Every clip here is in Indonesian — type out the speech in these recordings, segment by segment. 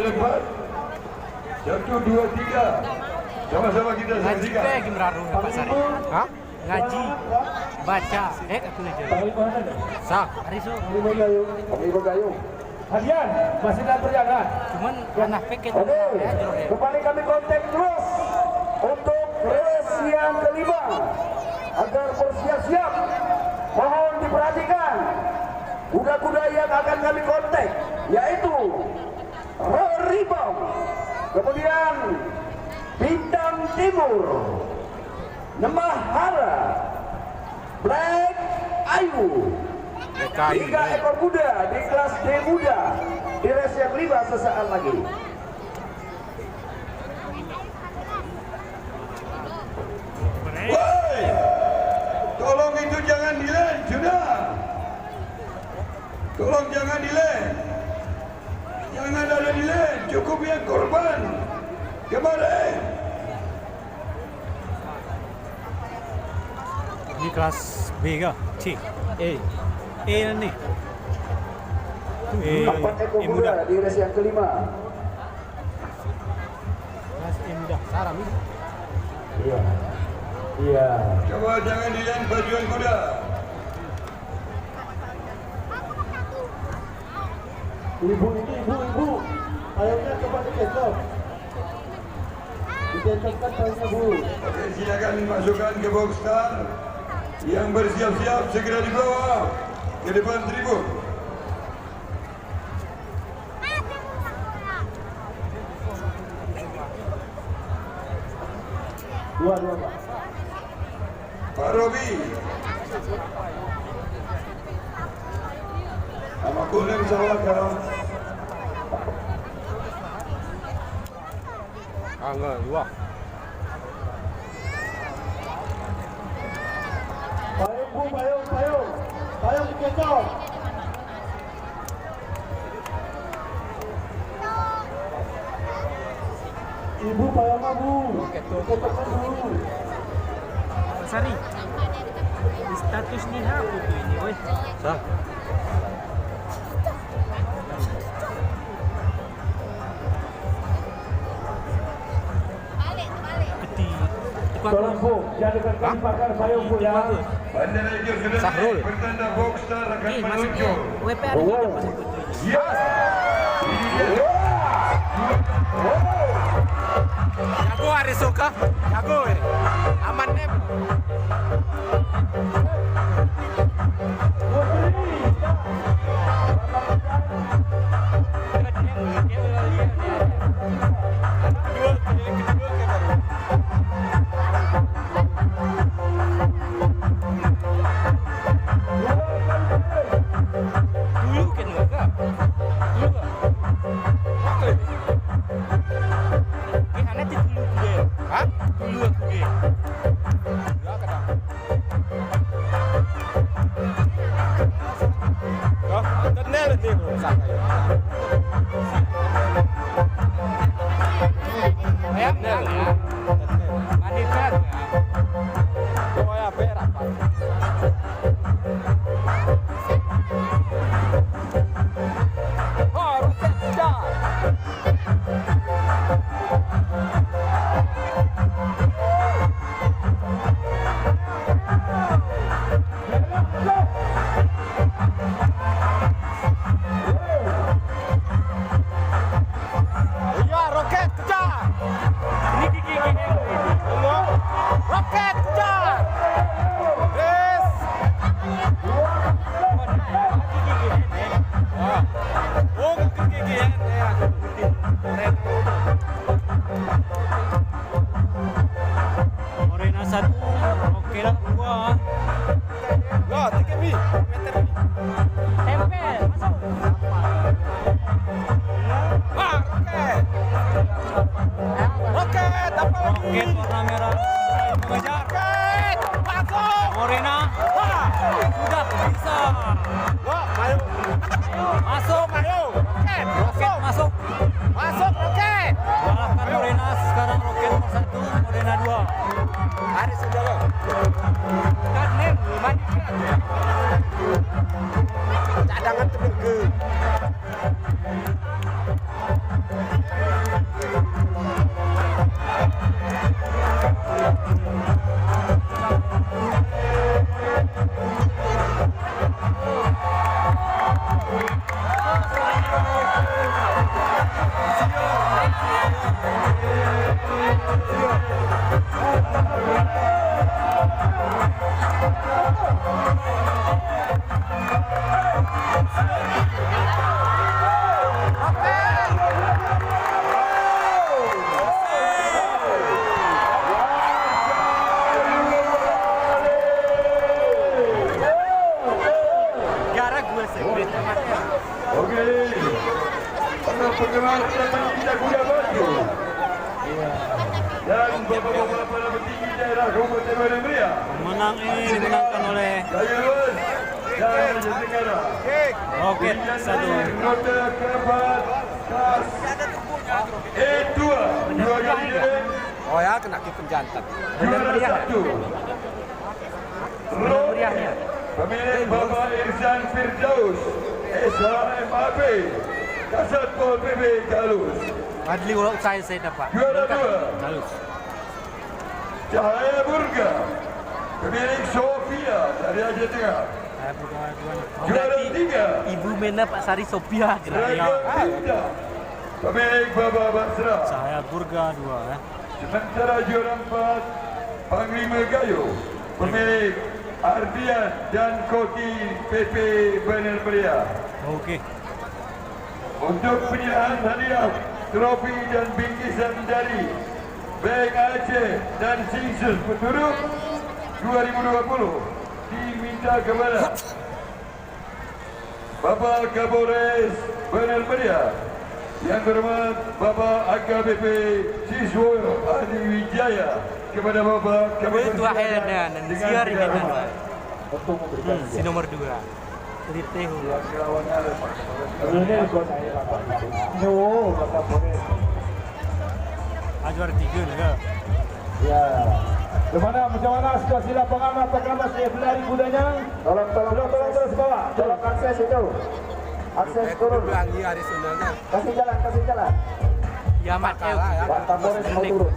lepas. 1, 2, 3. Sama-sama kita saksikan. Ngaji lagi meraruh Pak Sari. Hah? Ngaji, baca, aku aja. Sah, hari itu. Kami bergayung. Hadian masih dalam perjalanan. Cuman anak pikir. Oke, kembali kami kontak terus untuk race yang kelima. Agar bersiap-siap, mohon diperhatikan kuda-kuda yang akan kami kontak, yaitu Rebound, kemudian Bintang Timur, Nemahara, Black Ayu. 3 ekor kuda di kelas D muda di race yang kelima sesaat lagi. Woi, tolong itu jangan delay, sudah. Tolong jangan delay. Jangan ada delay, cukup yang korban. Kembali. Ini kelas B kah? C, E nih. 4 ekor kuda di race yang kelima. Kelas E muda. Saram ini. Iya. Iya. Coba jangan delay bajuan kuda. Ibu, ayamnya coba dikecok. Dikecokkan payungnya, Bu. Oke, silakan masukkan ke box star. Yang bersiap-siap segera dibawa ke depan tribun. Dua, Pak. Pak Robi. Sama kuning salah kalau Enggak, 2. Payung, Bu, payung. Payung dikecok. Ibu payungnya, Bu. Kecokkan dulu. Pak Sari. Status nih apa tuh ini, woi? Sah. Tolong, Bu, jangan dekat bakar payung, Bu, ya. bandara itu sudah Sahrul. naik, bertanda box star akan Ih, meluncur. WP ada juga pas itu. Ya. Ini dia. Jago hari suka. Jago. Aman nih. Dulu kan enggak? Dulu enggak? Aneh di dulu gue. Hah? Dulu aku gue. Enggak kena. Kau tenel nih bro, sakai. Ya, ya. Manitan ya. Kau ya berak. Oh, roket dah. Iya, roket kejar. Ini gigi. Roket kejar. Yes. Oh, gigi ya. Morena 1. Oke lah gua. Wah, 3 meter. Tempel, masuk. Wah, roket. Roket, apa lagi? Roket warna merah. Mengejar. Roket, masuk. Morena. Wah, Sudah bisa. wah, ayo. Masuk. Ayo, roket, Roket masuk. masuk, roket. Kalahkan Morena sekarang roket nomor 1, Morena 2. Hari saudara. Kanem, mandikan. Cadangan tenaga. Gara gue segmen. Oke. Para penggemar kita kuda batu. Dan bapak-bapak para petinggi daerah Kabupaten Medan Raya. Menang ini dimenangkan oleh Saya Lus dan Raja Tenggara. Roket 1. Nota keempat kelas E2 dua kali Oh ya, kena kick penjantan. juara 1. Roket pemilik Bapak Irsan Firdaus SHMAP Kasat Pol PP Galus. Adli ulang saya dapat. Juara 2 Halus. Cahaya Burga pemilik Sofia dari Aceh Tengah. Juara 3 Ibu Mena Pak Sari Sophia. Raja Pinda pemilik Bapak Basra. Saya Burga 2 ya. Sementara juara 4 Panglima Gayo pemilik Ardian dan Koki PP Benar Meriah. Oke. Untuk penyerahan hadiah trofi dan bingkisan dari Bank Aceh dan Singsus Peturuk 2020 diminta kepada Bapak Kapolres Benar Meriah, yang terhormat Bapak AKBP Siswo Adi Wijaya, kepada Bapak Kapolres Itu akhirnya dan siar ini kan. untuk memberikan Si nomor 2. Tritehu. Ajuar 3 nih. Ya. Macam mana situasi lapangan? Apakah masih berlari kudanya? Tolong terus bawah. Tolong akses itu. Akses turun. Lagi hari Sundanya. Kasih jalan. Ya mat Pak Kapolres mau turun.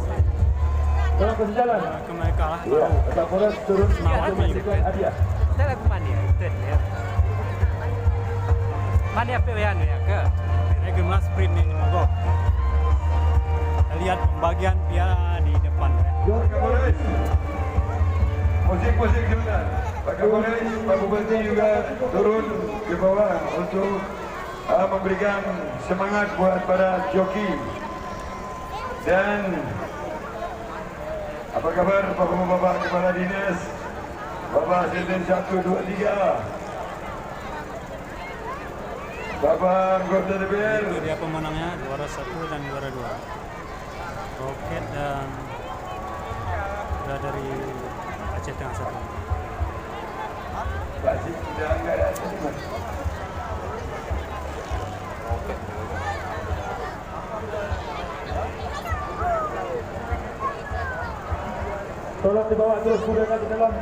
Tolong kasih jalan. ke mereka lah. Iya, Pak Kapolres turun. Semangat nih. Hadiah. Kita lagu mana ya? Ya. Mana apa ya ke? Ini gemas sprint ini mau. Kita lihat pembagian piala di depan ya. Pak Kapolres, musik juga. Pak Kapolres, Pak Bupati juga turun ke bawah untuk memberikan semangat buat para joki. Dan apa kabar Bapak-Bapak Kepala Dinas, Bapak Asisten 1, 2, 3, Bapak Anggota DPR. Itu dia pemenangnya, juara 1 dan juara 2. Roket dan dari Aceh Tengah 1. Pak Cik, sudah enggak ada. Tolong dibawa terus kudanya ke dalam.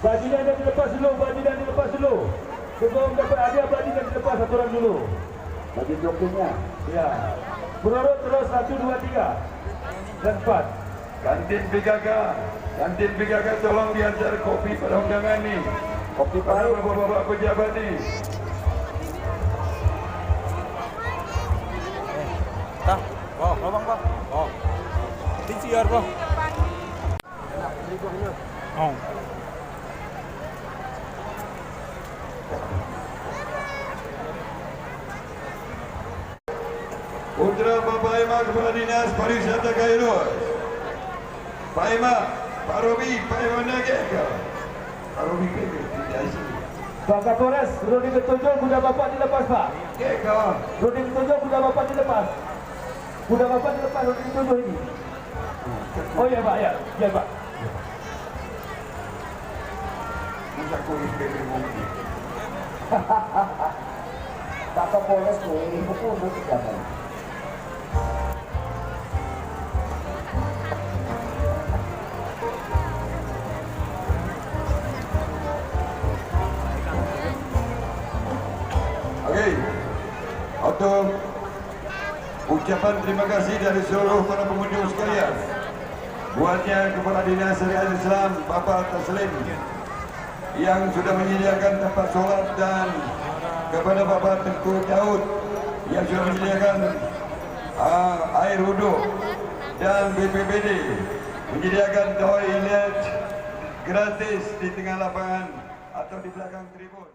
Bajinya dilepas dulu. Sebelum dapat hadiah bajinya dilepas satu orang dulu. Bagi jokinya. Ya. Berurut terus 1, 2, 3 dan 4. Kantin PKK tolong diantar kopi pada undangan nih. Kopi Para pahit. bapak-bapak pejabat nih. Tah, bang. Oh. Disiar, Bang. Oh. Putra Bapak Emak Kepala Dinas Pariwisata Kairos. Pak Emak, Pak Robi, Pak Emak Nageka. Pak Robi Keke, tidak sini. Pak Kapolres, Rudi ketujuh kuda bapak dilepas, Pak. Keka, Rudi ketujuh kuda bapak dilepas. Kuda bapak dilepas Rudi ketujuh ini. Oh iya, Pak, ya. Ya, Pak. Musa kulit Keke mungkin. Pak Kapolres ini pukul jangan. Oke, untuk ucapan terima kasih dari seluruh para pengunjung sekalian. Buatnya Kepala Dinas Syariat Islam Bapak Taslim yang sudah menyediakan tempat solat, dan kepada Bapak Tengku Daud yang sudah menyediakan air wuduk, dan BPBD menyediakan toilet gratis di tengah lapangan atau di belakang tribun.